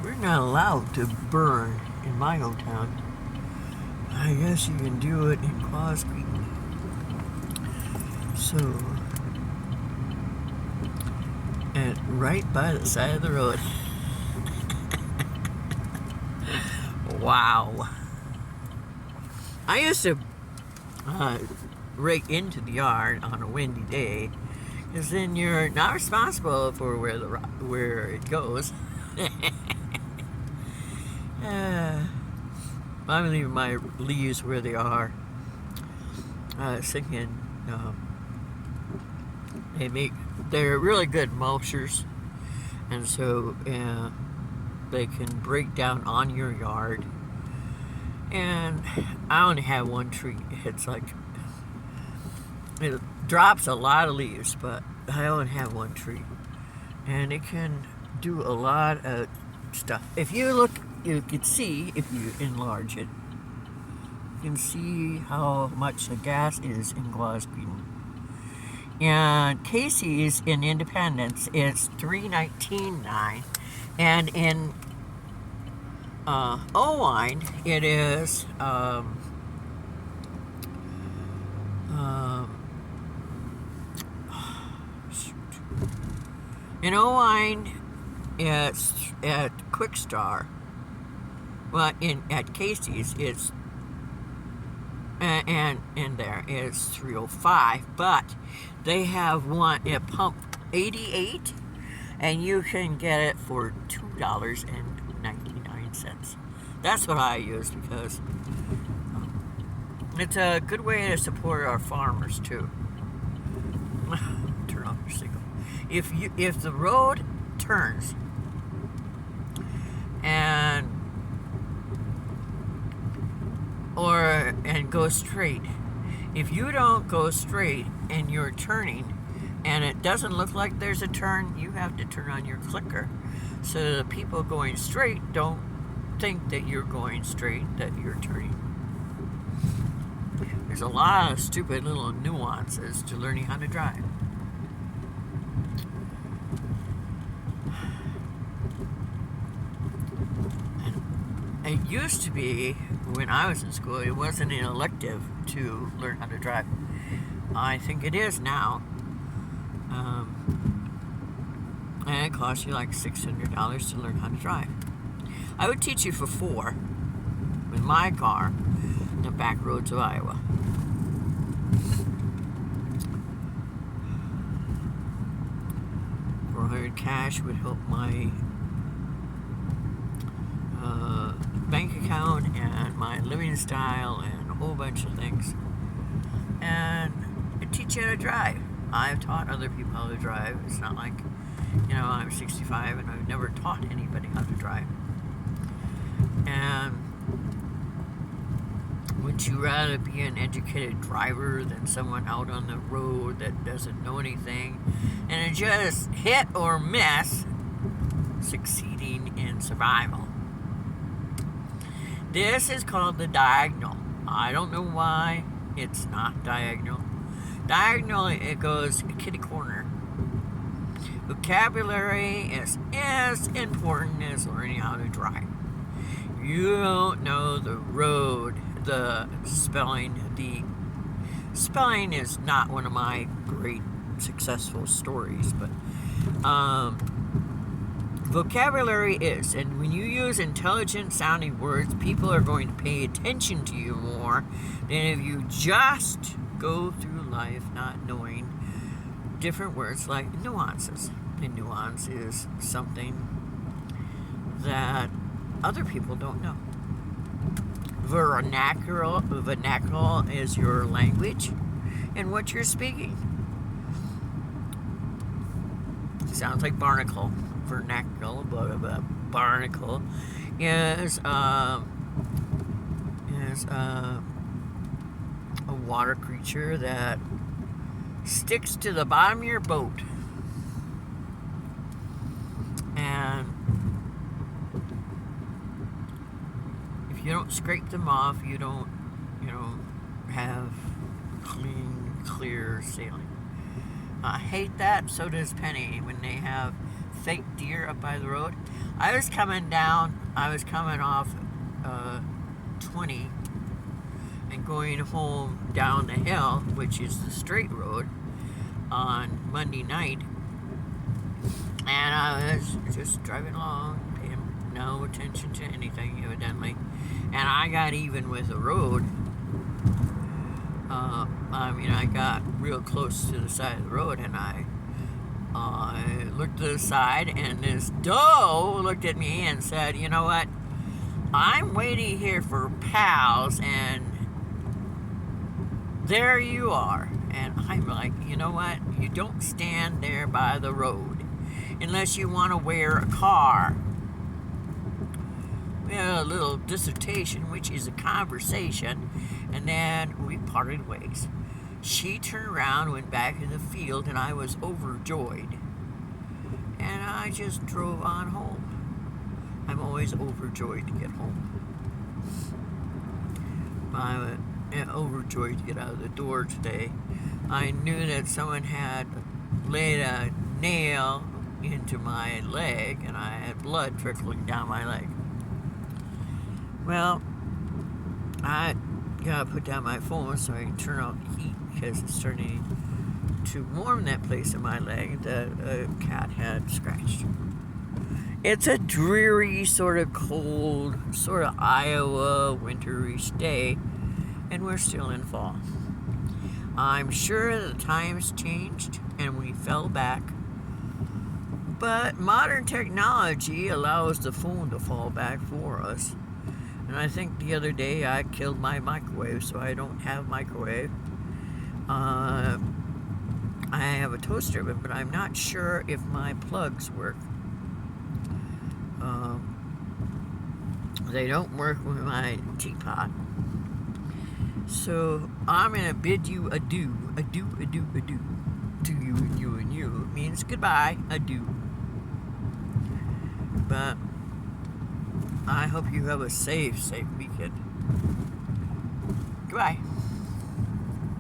We're not allowed to burn in my hometown. I guess you can do it in Quasqueton. So, and right by the side of the road. Wow. I used to rake into the yard on a windy day, because then you're not responsible for where it goes. I'm leaving my leaves where they are. Thinking they're really good mulchers, and so they can break down on your yard. And I only have one tree. It's like, it drops a lot of leaves, but I only have one tree, and it can do a lot of stuff. If you look, you can see, if you enlarge it, you can see how much the gas is in Quasqueton. And Casey's in Independence is $3.19, and in Owine it is in Owine it's at Quick Star. Well, at Casey's it's and in there it's $3.05, but they have one at pump 88, and you can get it for $2.99. That's what I use, because it's a good way to support our farmers too. Turn off your signal. If the road turns and go straight, if you don't go straight and you're turning and it doesn't look like there's a turn, you have to turn on your clicker so the people going straight don't think that you're going straight, that you're turning. There's a lot of stupid little nuances to learning how to drive. It used to be, when I was in school, it wasn't an elective to learn how to drive. I think it is now. And it costs you like $600 to learn how to drive. I would teach you for $4 with my car, the back roads of Iowa. $400 cash would help my bank account and my living style and a whole bunch of things. And it teach you how to drive. I've taught other people how to drive. It's not like, I'm 65 and I've never taught anybody how to drive. And would you rather be an educated driver than someone out on the road that doesn't know anything and just hit or miss succeeding in survival? This is called the diagonal. I don't know why it's not diagonal. Diagonal, it goes kitty corner. Vocabulary is as important as learning how to drive. You don't know the road, the spelling. The spelling is not one of my great successful stories, but vocabulary is. And when you use intelligent sounding words, people are going to pay attention to you more than if you just go through life not knowing different words like nuances. A nuance is something that other people don't know. Vernacular is your language and what you're speaking. Sounds like barnacle. Vernacular, but barnacle is a water creature that sticks to the bottom of your boat. And if you don't scrape them off, you don't have clean, clear sailing. I hate that. So does Penny when they have fake deer up by the road. I was coming off 20 and going home down the hill, which is the straight road, on Monday night. And I was just driving along, paying no attention to anything, evidently. And I got even with the road. I got real close to the side of the road, and I looked to the side, and this doe looked at me and said, "You know what? I'm waiting here for pals, and there you are." And I'm like, you know what? You don't stand there by the road unless you want to wear a car. We had a little dissertation, which is a conversation, and then we parted ways. She turned around, went back in the field, and I was overjoyed. And I just drove on home. I'm always overjoyed to get home. I'm overjoyed to get out of the door today. I knew that someone had laid a nail into my leg, and I had blood trickling down my leg. Well, I gotta put down my phone so I can turn off the heat, because it's starting to warm that place in my leg that a cat had scratched. It's a dreary, sort of cold, sort of Iowa winterish day, and we're still in fall. I'm sure the times changed and we fell back, but modern technology allows the phone to fall back for us. And I think the other day I killed my microwave, so I don't have microwave. I have a toaster oven, but I'm not sure if my plugs work. They don't work with my teapot. So I'm going to bid you adieu. Adieu, adieu, adieu. To you and you and you. It means goodbye, adieu. But I hope you have a safe weekend. Goodbye.